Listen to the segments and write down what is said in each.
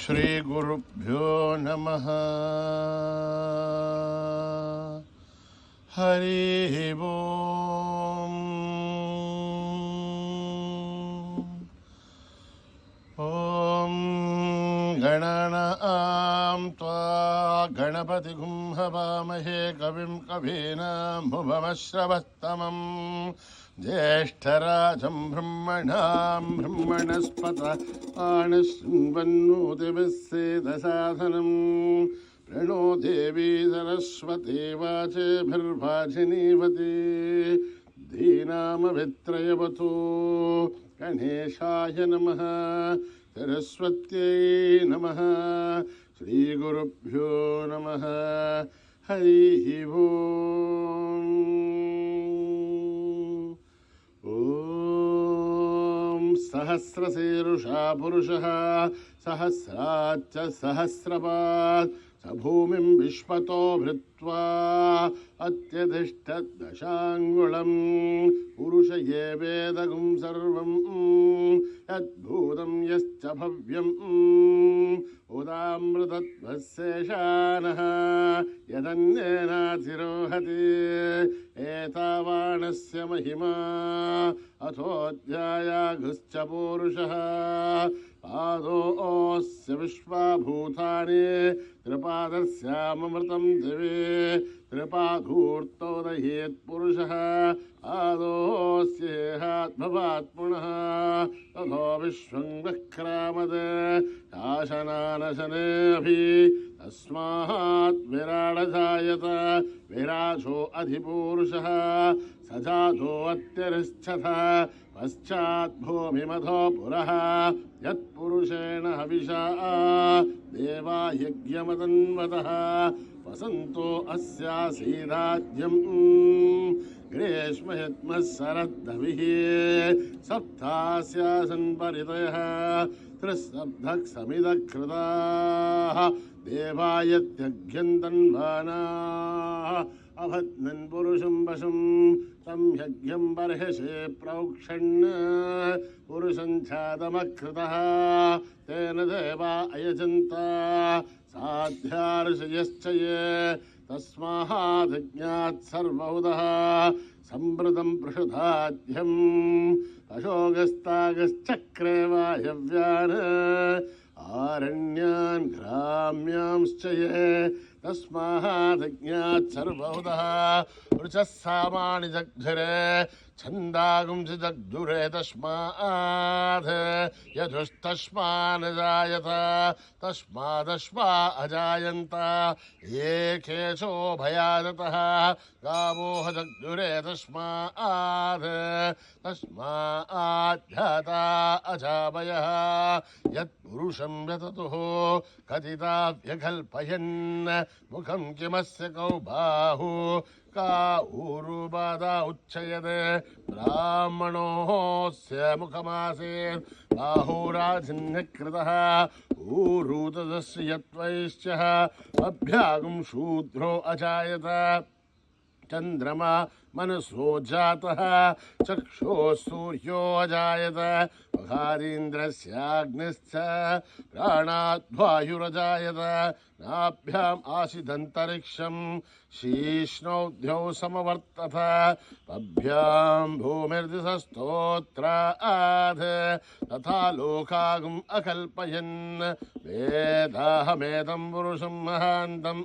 ಶ್ರೀಗುರುಭ್ಯೋ ನಮಃ. ಹರಿ ಓಂ. ಓಂ ಗಣನಾಂ ತ್ವಾ ಗಣಪತಿಗುಂ ಹವಾಮಹೇ ಕವಿಂ ಕವೀನಾಮುಪಮಶ್ರವಸ್ತಮಂ ಜ್ಯೇಷ್ಠರಾಜಂ ಬ್ರಹ್ಮಣಾಂ ಬ್ರಹ್ಮಣಸ್ಪತ ಆನಶೃಣ್ವನ್ನೋತಿಭಿಸ್ಸೇದಸಾಧನಂ ಪ್ರಣೋ ದೇವಿ ಸರಸ್ವತಿ ವಾಚೇಭಿರ್ವಾಚಿನೀವತಿ ಧೀನಾಮವಿತ್ರಯವತೋ ಗಣೇಶಾಯ ನಮಃ ಸರಸ್ವತ್ಯೈ ನಮಃ. ಶ್ರೀಗುರುಭ್ಯೋ ನಮಃ. ಹರಿ ಓಂ. ಓಂ ಸಹಸ್ರಶೀರ್ಷಾ ಪುರುಷಃ ಸಹಸ್ರಾಚ್ಚ ಸಹಸ್ರಪಾತ್ ಸ ಭೂಮಿಂ ವಿಶ್ವತೋ ಭೃತ್ವಾ ಅತ್ಯಧಿಷ್ಠದಶಾಂಗುಳಂ ಪುರುಷ ಯೇ ವೇದಗುಂ ಸರ್ವಂ ಯದ್ಭೂತಂ ಯಶ್ಚ ಭವ್ಯಂ ಉದಾಮೃತತ್ವಶೇಷಾನಃ ಯದನ್ಯೇನಾತಿರೋಹತಿ ಏತಾವಾಣಸ್ಯ ಮಹಿಮಾ ಅಥೋಧ್ಯಾಯಾಘುಶ್ಚ ಪೂರುಷಃ ಪಾದೋಸ್ಯ ವಿಶ್ವಭೂತಾನಿ ತ್ರಿಪಾದಸ್ಯಾಮೃತಂ ದಿವಿ ತ್ರಿಪಾಧೂರ್ತೋದಯೇತ್ ಪುರುಷಃ ಪಾದೋಸ್ಯೇಹಾತ್ಮವಾತ್ ಪುನಃ ತಥೋ ವಿಶ್ವಂ ವಕ್ರಾಮದ ಶಾಸನಾನಶನೇಭಿ ತಸ್ಮಾತ್ ವಿರಾಡಜಾಯತ ವಿರಾಜೋ ಅಧಿಪೂರುಷಃ ಸಜಾತೋ ಅತ್ಯರಿಷ್ಠತ ಪಶ್ಚಾತ್ ಭೂಮಿಮಧೋ ಪುರಃ ಯತ್ಪುರುಷೇಣ ಹವಿಷಾ ದೇವಾ ಯಜ್ಞಮತನ್ವತಃ ವಸಂತೋ ಅಸ್ಯಾಸೀದಾಜ್ಯಂ ಗ್ರೀಷ್ಮಯತ್ಮಃ ಶರದ್ದವಿಃ ಸಪ್ತಾಸ್ಯಾಸನ್ ಪರಿತಯಃ ತ್ರಿಸಪ್ತಃ ಸಮಿದಃ ದೇವಾಯತ್ಯಘ್ಯಂತನ್ವಾನಾಃ ಅಭದ್ನನ್ ಪುರುಷಂ ವಶಂ ತಂ ಯಜ್ಞಂ ಬರ್ಹಿಷೇ ಪ್ರೌಕ್ಷಣ್ ಪುರುಷಂ ಛಾದಮಕೃತಃ ತೇನ ದೇವಾ ಅಯಜಂತ ಸಾಧ್ಯಾ ಋಷಯಶ್ಚ ಯೇ ತಸ್ಮಾದಜ್ಞಾತ್ ಸರ್ವೌದಃ ಸಂವೃತಂ ಪೃಷಧಾಧ್ಯಂ ಅಶೋಕಸ್ತಾಗಶ್ಚಕ್ರೆ ವಾಯವ್ಯಾನ್ ಆರಣ್ಯಾನ್ ಗ್ರಾಮ್ಯಾಂಶ್ಚ ಯೇ ತಸ್ಮಾದಜ್ಞಾತ್ ಸರ್ವೌದಃ ರುಚಃ ಸಾಮಾನಿ ಜಗ್ಧುರೆ ಛಂದಾಗುಂಸಿ ಜಗ್ಧುರೆ ತಸ್ಮಾದ್ ಯಜುಸ್ತಸ್ಮಾನ್ ಜಾಯತ ತಸ್ಮಾದಶ್ವಾ ಅಜಾಯಂತ ಏಕೇಶೋ ಭಯಾದತಃ ಗಾವೋಹ ಜಗ್ಧುರೆ ತಸ್ಮಾದ್ ತಸ್ಮಾದ್ಯಾತ ಅಜಾವಯಃ ಯತ್ಪುರುಷಂ ಯತತುಃ ಕಥಿತಾ ವ್ಯಕಲ್ಪಯನ್ ಮುಖಂ ಕಿಮಸ್ಯ ಕೌ ಬಾಹು ಕಾ ಊರುಬಾಧ ಉಚ್ಛಯದೆ ಬ್ರಾಹ್ಮಣೋಸ್ಯ ಮುಖಮಾಸೇತ್ ಬಾಹುರಾಜಿನ್ಯಕೃತಃ ಊರೂತದಸ್ಯ ಯತ್ವೈಶ್ಚ ಅಭ್ಯಾಗಂ ಶೂದ್ರೋ ಅಜಾಯತ ಚಂದ್ರಮಾ ಮನಸೋ ಜಾತಃ ಚಕ್ಷೋ ಸೂರ್ಯೋ ಅಜಾಯತ ಮಹಾರೀಂದ್ರಸ್ಯಾಗ್ನಿಶ್ಚ ಪ್ರಾಣಾತ್ ವಾಯುರಜಾಯತ ನಾಭ್ಯಾಂ ಆಸಿದಂತರಿಕ್ಷಂ ಶೀಷ್ಣೌದ್ಯೌ ಸಮವರ್ತತ ಪಭ್ಯಾಂ ಭೂಮಿರ್ದಿಶಸ್ತೋತ್ರಾದ್ ತಥಾ ಲೋಕಾಗಂ ಅಕಲ್ಪಯನ್ ವೇದಾಹಮೇದಂ ಪುರುಷಂ ಮಹಾಂತಂ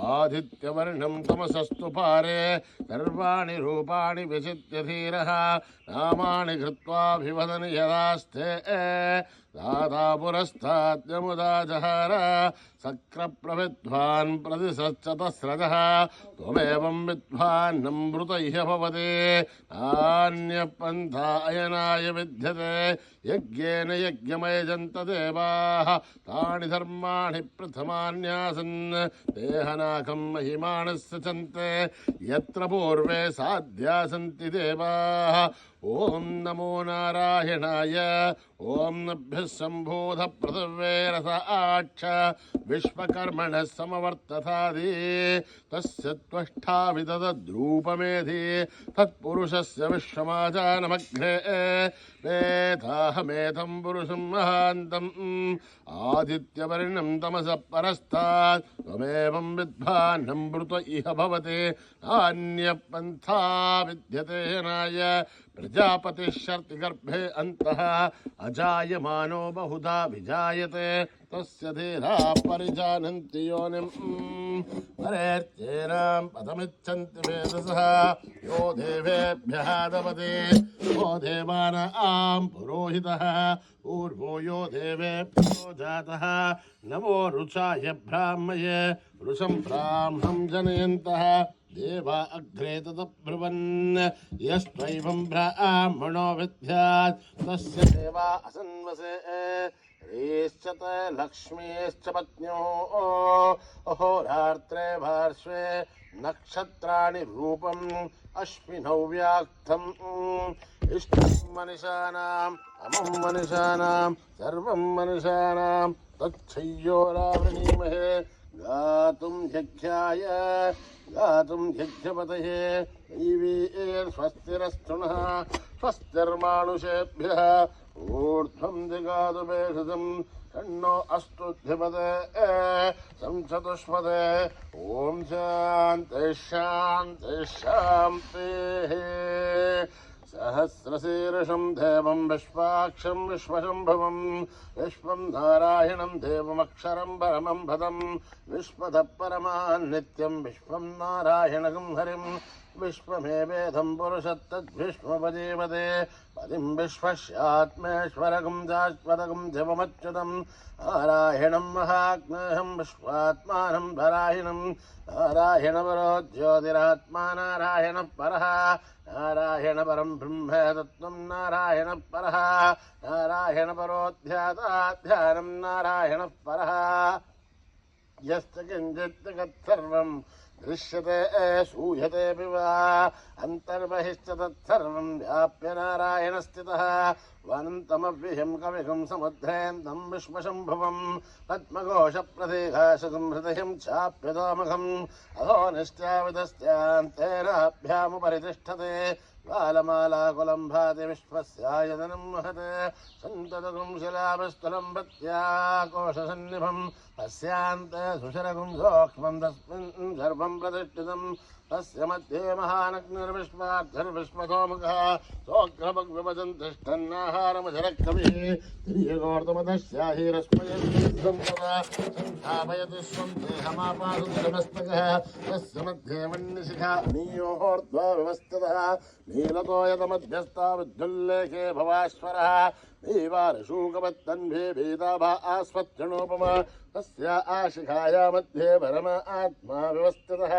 ಆದಿತ್ಯವರ್ಣಂ ತಮಸಸ್ತು ಪಾರೆ ಸರ್ವಾಣಿ ರೂಪಾಣಿ ವಿಚಿತ್ಯ ಧೀರಃ ನಾಮಾನಿ ಕೃತ್ವಾಭಿವದನ್ ಯದಾಸ್ತೆ ದಾತಾ ಪುರಸ್ತಾದ್ಯಮುದಾ ಜಹಾರ ಸಕ್ರ ಪ್ರವಿದ್ವಾನ್ ಪ್ರತಿಸಚ್ಚತಸ್ರಜಃ ತ್ವಮೇವಂ ವಿದ್ವಾನ್ನಂ ಮೃತೈಃ ಭವತಿ ನಾನ್ಯ ಪಂಥಾ ಅಯನಾಯ ವಿದ್ಯತೆ ಯಜ್ಞೇನ ಯಜ್ಞಮಯಜಂತ ದೇವಾಃ ತಾನಿ ಧರ್ಮಾಣಿ ಪ್ರಥಮಾನ್ಯಾಸನ್ ದೇಹನಾಕಂ ಮಹಿಮಾನಸ್ಯ ಚಂತೆ ಯತ್ರ ಪೂರ್ವ पूर्वे साध्या सन्ति देवाः ॐ नमो नारायणाय ॐ नभ्यः सम्भोध पृथिवे रस आक्ष विश्वकर्मणः समवर्तथादि तस्य त्वष्टा विदधद्रूपमेधि तत्पुरुषस्य विश्वमाजानमग्रे वेदाहमेधं पुरुषं महान्तम् आदित्यवर्णं तमसः परस्तात् त्वमेवं विद्वान्नं मृत इह भवति नान्यपन्था विद्यते नाय प्रजापतिश्चर्तिगर्भे अन्तः अजायमानो बहुधा विजायते तस्य धीरा परिजानन्ति योनिम् परेत्येनां पदमिच्छन्ति वेदसः यो देवेभ्यः दवते यो देवानां पुरोहितः पूर्वो यो देवेभ्यो जातः नमो रुचाय ब्राह्मये रुचं ब्राह्मणं जनयन्तः देवा अग्रे तदब्रुवन् यस्त्वैवं ब्राह्मणो विद्यात् तस्य देवा असन्वसे ह्रीश्च लक्ष्मीश्च पत्न्यो अहोरात्रे पार्श्वे नक्षत्राणि रूपम् अश्विनौ व्याक्तम् इष्टं मनुष्याणाम् अमं मनुष्याणां सर्वं मनुष्याणां तच्छय्योरावृणीमहे गातुं यज्ञपतये दैवीर्स्वस्तिरस्तुनः स्वस्तिर्मानुषेभ्यः ऊर्ध्वं दिगातु भेषजं षण्णो अस्तुध्यपदे संचतुष्पदे ॐ शान्तिः शान्तिः शान्तिः सहस्रशीर्षं देवं विश्वाक्षं विश्वशम्भुवं विश्वं नारायणं देवमक्षरं परमं पदं विश्वतः परमान् नित्यं विश्वं नारायणं हरिं विश्वमेवेदं पुरुषत्तद्विश्वपदेवते पदिं विश्वस्यात्मेश्वरकं शाश्वतकं शिवमच्युतं नारायणं महात्मेहं विश्वात्मानं परायणं नारायणपरो ज्योतिरात्मा नारायणः परः नारायणपरं ब्रह्म तत्त्वं नारायणः परः नारायणपरोऽध्यात्मं नारायणः परः यस्य किञ्चित् जगत्सर्वं दृश्यते सूयतेऽपि वा अन्तर्बहिश्च तत्सर्वं व्याप्य नारायणस्थितः वनन्तमव्ययं कविगं समुद्रेन्दं विश्वशम्भुवं पद्मघोषप्रतीघासकं हृदयं चाप्यतोमघम् अधो निश्चाविदस्त्यान्तेनाभ्यामुपरि तिष्ठते बालमालाकुलं भाति विश्वस्यायतनं महत् सन्ततगुं शिलाभिस्थलं प्रत्याकोशसन्निभं तस्यान्ते सुशरगुं सूक्ष्मं तस्मिन् सर्वं प्रतिष्ठितं तस्य मध्ये महानग्निर्विश्वाक्षरविश्वसोमुखः सोऽग्रभग्विभजन् तिष्ठन्नाहारमधुरकविः तिर्यगोर्धमदस्याहिरस्मयं तदा सन्धापयति स्वं देहमापासुतमस्तकः तस्य मध्ये मन्निशिखा नीयोर्ध्वा व्यवस्थितः नीलतोयतमध्यस्था विद्युल्लेखे भवाश्वरः नीवारशूकवत्तन्भे भेदाभा आस्वत्रणोपमा तस्य आशिखाया मध्ये परम आत्मा व्यवस्थितः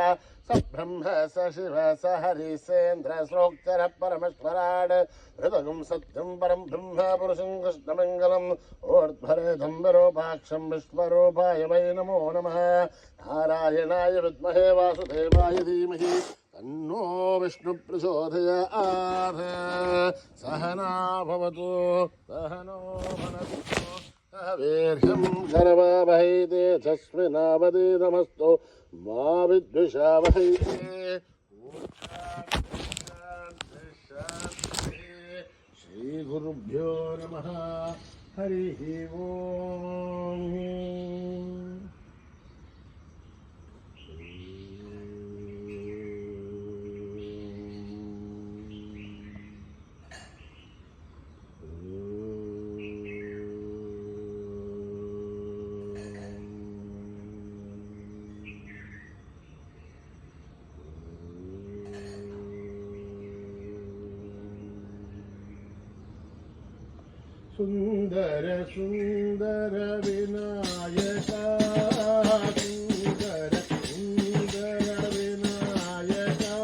स ब्रह्म स शिव स हरि सेन्द्र श्रोक्चर परमेश्वराड हृदगं सत्यं परं ब्रह्म पुरुषं कृष्णमङ्गलम् ऊर्ध्वरेधं विरूपाक्षं विश्वरूपाय वै नमो नमः नारायणाय विद्महे वासुदेवाय धीमहि तन्नो विष्णु प्रचोदयात् सहना भवतु सहनो भुनक्तु सह वीर्यं करवावहै तेजस्विनावधीतमस्तु मा विद्विषावहै श्रीगुरुभ्यो नमः हरिः ओम् सुंदर सुंदर विनायका सुंदर सुंदर विनायका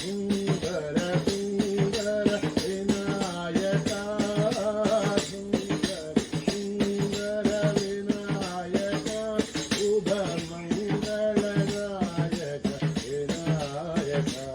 सुंदर सुंदर विनायका सुंदर सुंदर विनायका शुभ मंगलदायक विनायका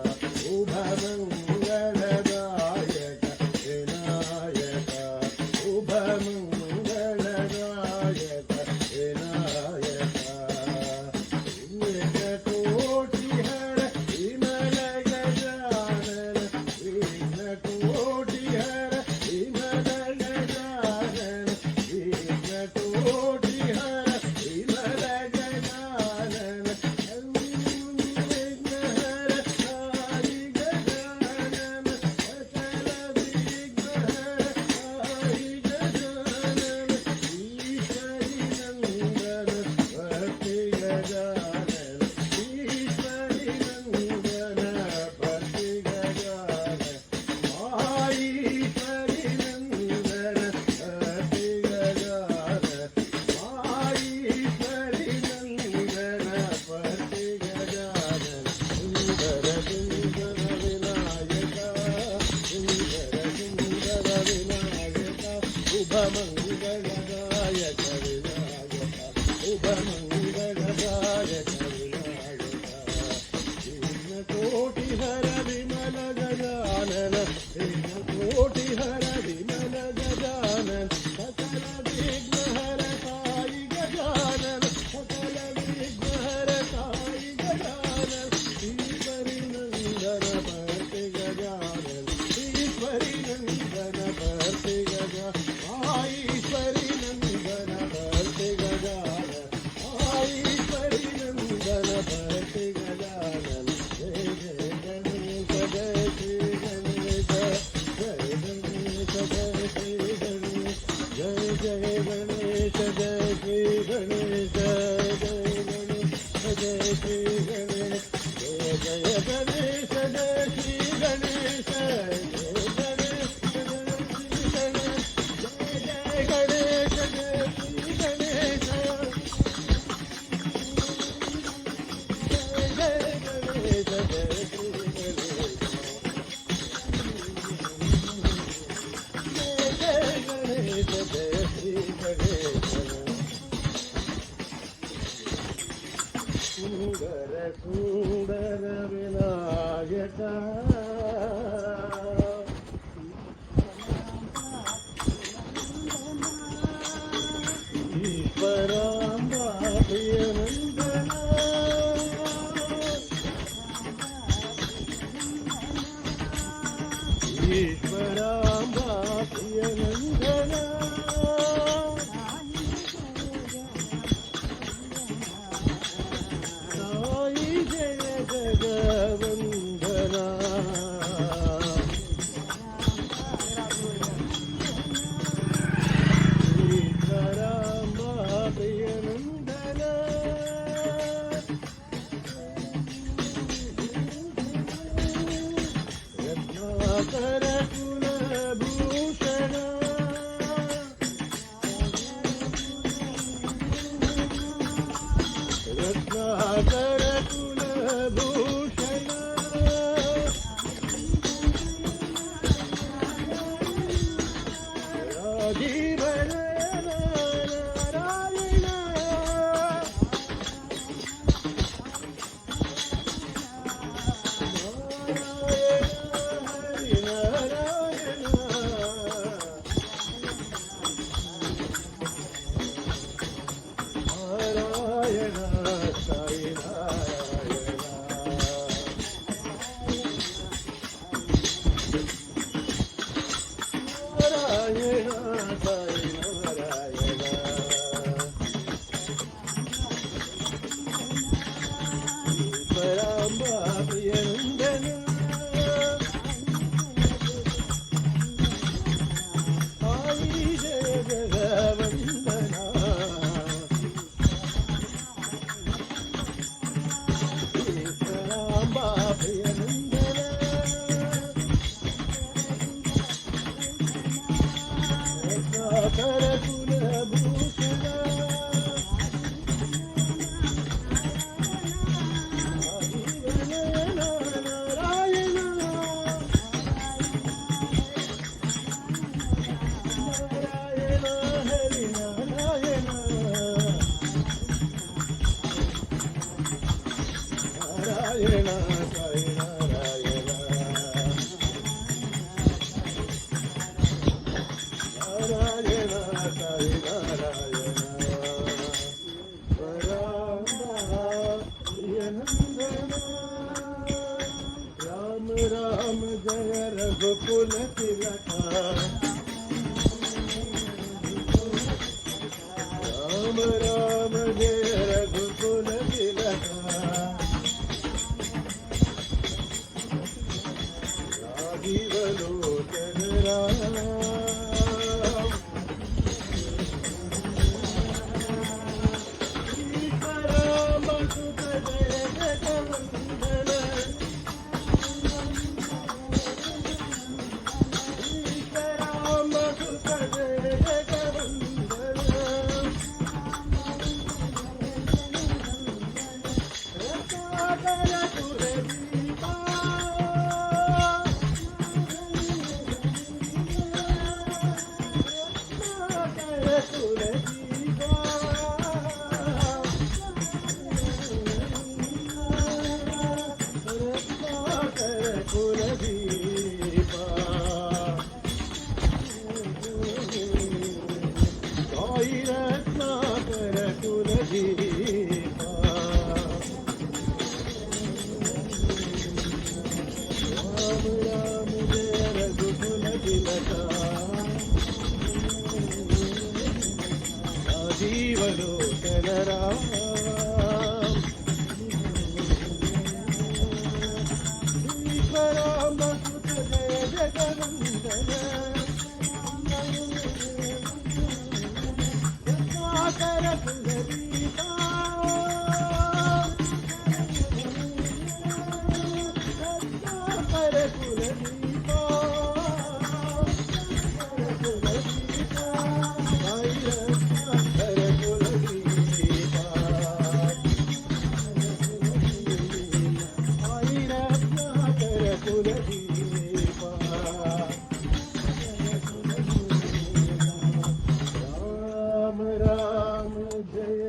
ಈಶ್ವರಾಂಬಾ ಪ್ರಿಯನಂದನ ಸಾಯಿ ಜಯ ಜಗವಂದನ ಈಶ್ವರಾಂಬಾ ಪ್ರಿಯನಂದನ ರತ್ನಾಕರ ಕುಲಭೂಷಣ ರತ್ನಾಕರ ಕುಲಭೂಷಣ ರಾಜೀವನ ನಾರಾಯಣ ನಾರಾಯಣ ಸಾಯಿ ನಾರಾಯಣ ನಾರಾಯಣ ಸಾಯಿ ನಾರಾಯಣ ಪರಾಂಬಾ ಪ್ರಿಯನಂದನ ಸಾಯಿ ಜಯ ಜಗವಂದನ ಈಶ್ವರಾಂಬಾ ಪ್ರಿಯನಂದನ ರತ್ನಾಕರ ಕುಲಭೂಷಣ ರಾಜೀವನ ನಾರಾಯಣ ನಾರಾಯಣ ಹರಿ ನಾರಾಯಣ ನಾರಾಯಣ ಸಾಯಿ ನಾರಾಯಣ ನಾರಾಯಣ ಸಾಯಿ ನಾರಾಯಣ ಪರಾಂಬಾ ಪ್ರಿಯನಂದನ ರಾಮ ರಾಮ ಜಯ ರಘುಕುಲ ತಿಲಕ ರಾಮ ರಾಮ ಜಯ ರಘುಕುಲ ತಿಲಕ ರಾಜೀವಲೋಚನ ರಾಮ ಈಶ್ವರಾಂಬ ಸುತ ಜಯ ಜಗವಂದನ ಈಶ್ವರಾಂಬ ಸುತ ಜಯ ಜಗವಂದನ ರತ್ನಾಕರ ಕುಲದೀಪ ರತ್ನಾಕರ ಕುಲದೀಪ ರತ್ನಾಕರ ಕುಲದೀಪ ಸಾಯಿ ರತ್ನಾಕರ ಕುಲದೀಪ ರಾಮ ರಾಮ ಜಯ ರಘುಕುಲ ತಿಲಕ ರಾಜೀವಲೋಚನ ರಾಮ ಈಶ್ವರಾಂಬ ಸುತ ಜಯ ಜಗವಂದನ ರತ್ನಾಕರ ಕುಲದೀಪ ರತ್ನಾಕರ ಕುಲದೀಪ ಸಾಯಿ ರತ್ನಾಕರ ಕುಲದೀಪ ಸಾಯಿ ರತ್ನಾಕರ ಕುಲದೀಪ ರಾಮ ರಾಮ ಜಯ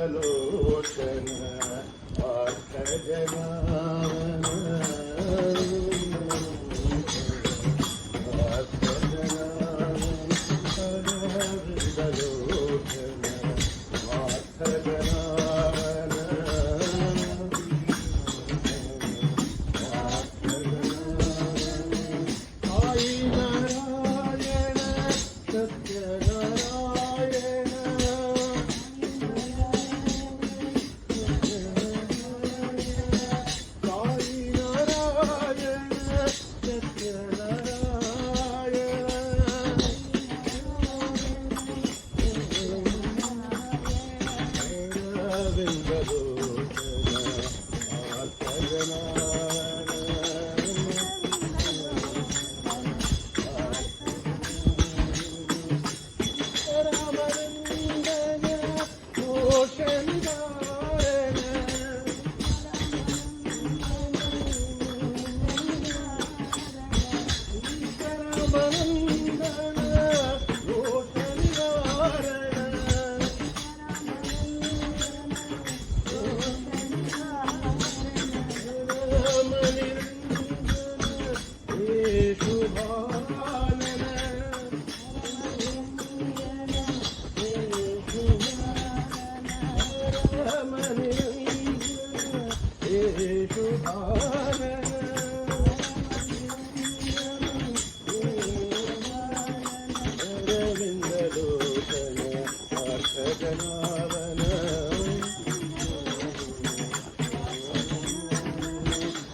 अरविन्दलोचन आर्तजनावन अरविन्दलोचन आर्तजनावन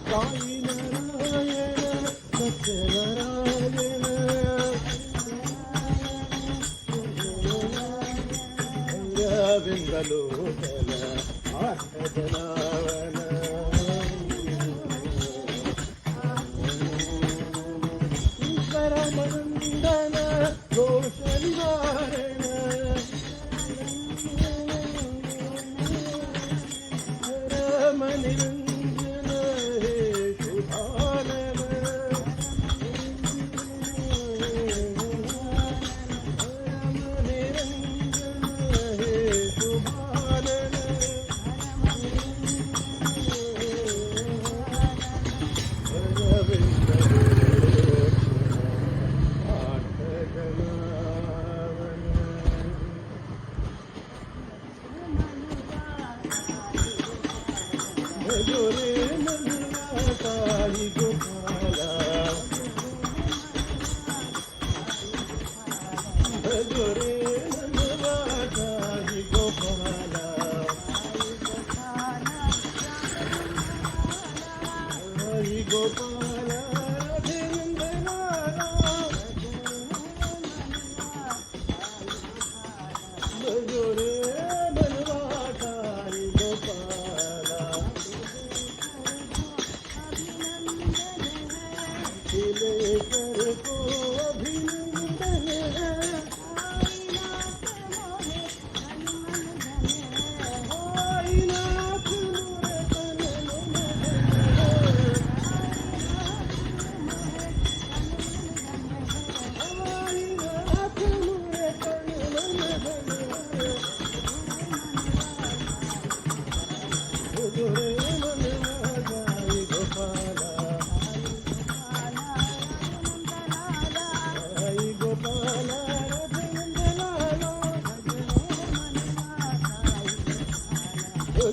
साई नारायण सत्यनारायण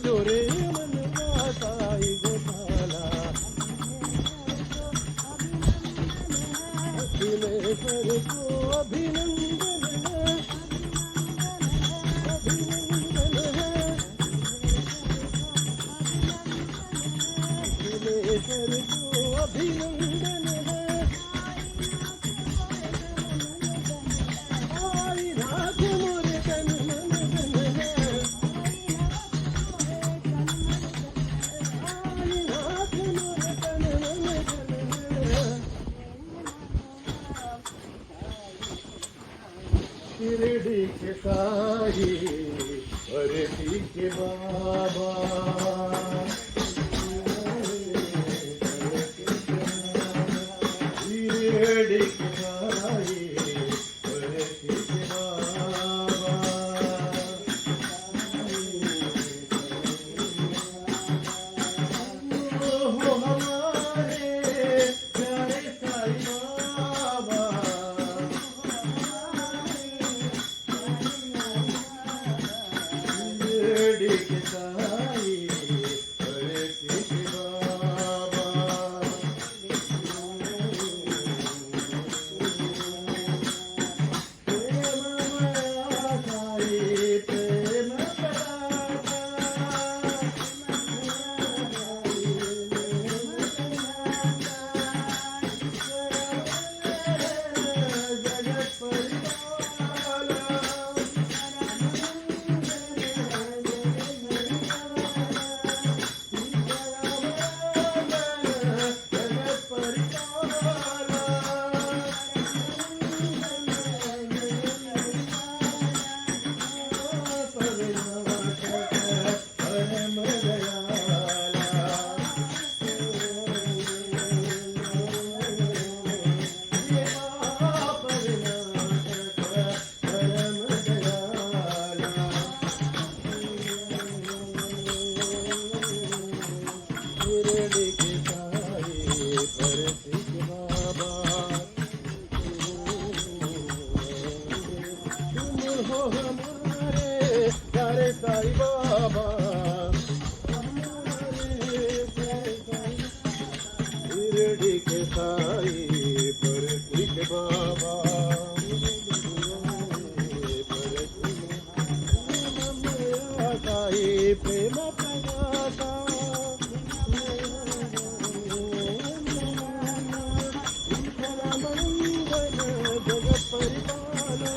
जो रे मनवा साई गोपाला अखिलेश्वर को अभिनंदन है अभिनंदन है अखिलेश्वर को अभिनंदन है आई नाथ मोरे तन मन धन है आई नाथ मोरे तन मन धन है शिरडी के साई भरती के बाबा शिरडी के साई भरती के बाबा हो हमारे प्यारे साई बाबा शिरडी के साई भरती के बाबा प्रेममया साई प्रेम प्रदाता जगत परिपाला जगत परिपाला परम दयाला परम दयाला शिरडी के साई भरती के बाबा तुम हो हमारे प्यारे साई बाबा शिरडी के साई भरती के बाबा साई प्रेम प्रदाता जगत परिपाला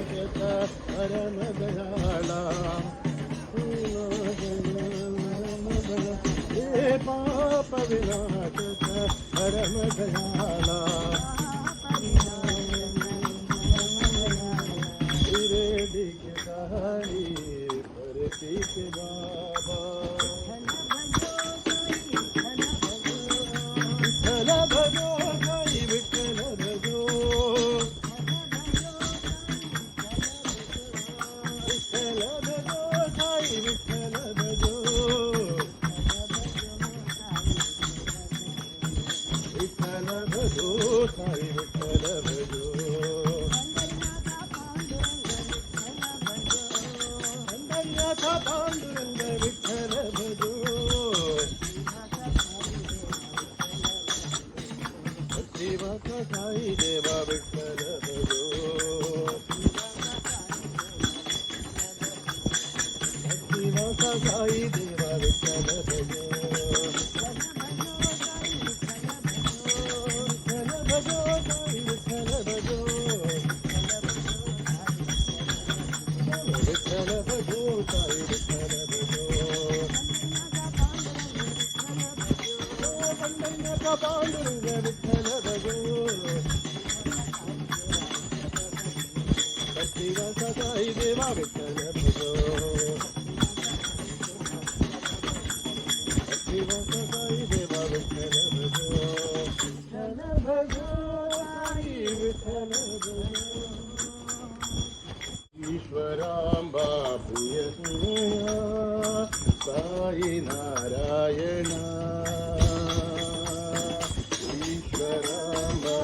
परम दयाला हे पाप विनाशक परम दयाला शिरडी के साई भरती के बाबा विठ्ठल भजो साई विठ्ठल भजो विठ्ठल भजो साई विठ्ठल भजो विठ्ठल भजो साई विठ्ठल भजो अंधन्याचा पांडुरंग विठ्ठल भजो भक्तिवाचा साई देवा विठ्ठल भजो भक्तिवाचा साई देवा विठ्ठल भजो विठ्ठल भजो साई विठ्ठल भजो विठ्ठल भजो साई विठ्ठल भजो पंढरीनाथ पांडुरंग विठ्ठल भजो भक्तिवाचा साई देवा विठ्ठल भजो भक्तिवाचा साई देवा विठ्ठल भजो विठ्ठल भजो साई विठ्ठल भजो ईश्वरांबा प्रिय साई नारायण ईश्वरांबा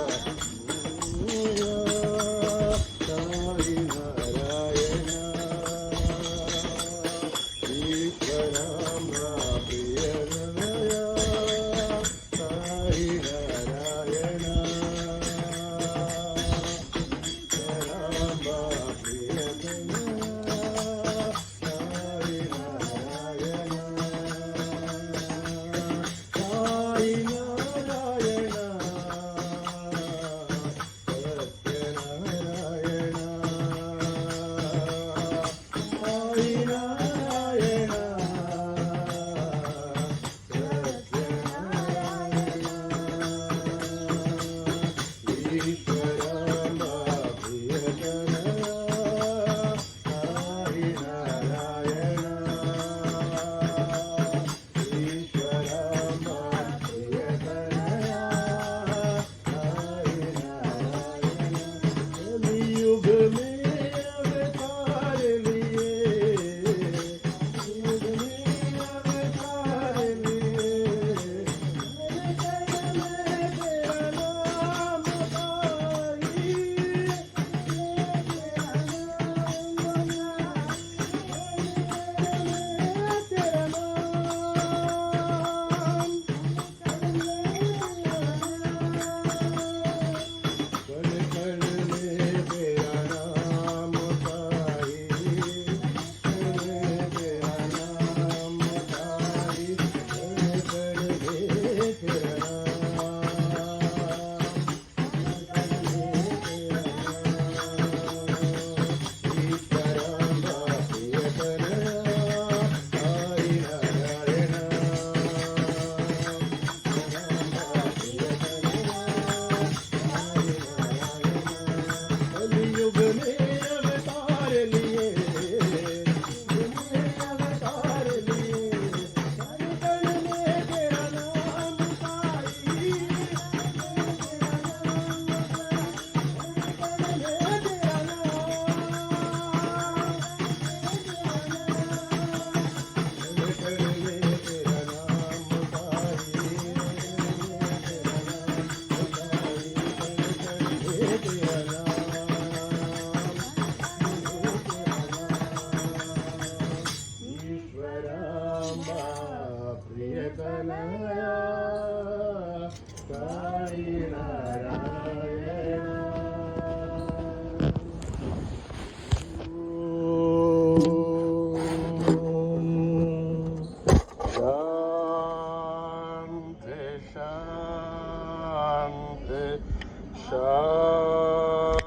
शान्तिः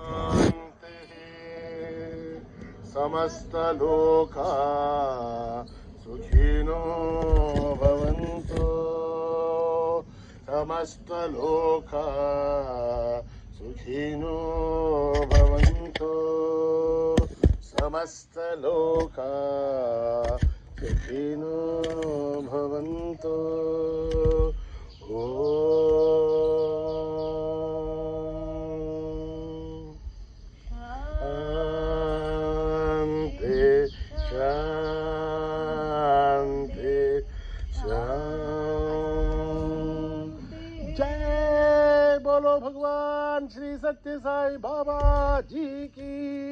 समस्तलोका सुखिनो भवन्तु समस्तलोका सुखिनो भवन्तु समस्तलोका सुखिनो भवन्तु ॐ शान्ति शान्ति शान्ति जय बोलो भगवान श्री सत्य साई बाबा जी की